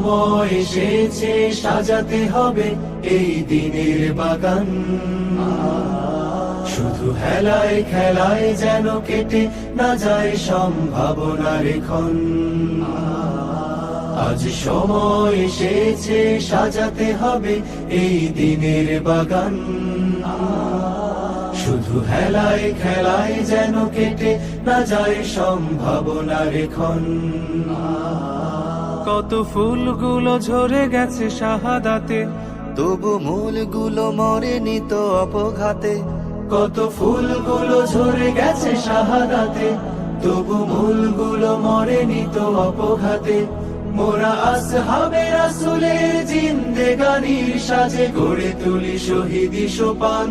সময় এসেছে সাজাতে হবে এই দিনের বাগান। শুধু হেলায় খেলায় যেন কেটে না যায় সম্ভাবনার ক্ষণ। আজ সময় এসেছে সাজাতে হবে এই দিনের বাগান। শুধু হেলায় খেলায় যেন কেটে না যায় সম্ভাবনার ক্ষণ। কত ফুলগুলো ঝরে গেছে শাহাদাতে, তবু মূলগুলো মরেনি তো অপঘাতে। কত ফুলগুলো ঝরে গেছে শাহাদাতে, তবু মূলগুলো মরেনি তো অপঘাতে। মোরা আসহাবে রাসূলের জিন্দেগানির সাজে গড়ে তুলি শহীদি সোপান,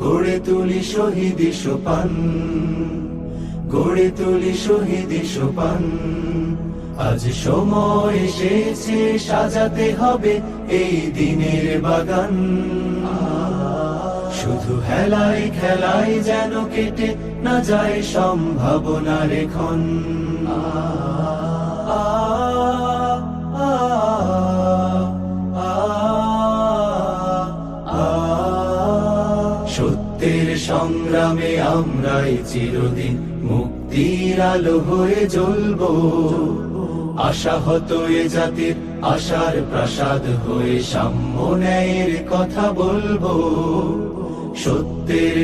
গড়ে তুলি শহীদি সোপান, গড়ে তুলি শহীদি সোপান। আজ সময় এসেছে সাজাতে হবে এই দিনের বাগান। শুধু হেলায় খেলায় যেন কেটে না যায় সম্ভাবনার ক্ষণ। সত্যের সংগ্রামে আমরাই চিরদিন মুক্তির আলো হয়ে জ্বলবো। আশাহত এ জাতির আশার প্রাসাদ হয়ে সাম্য ন্যায়ের কথা বলবো। সত্যের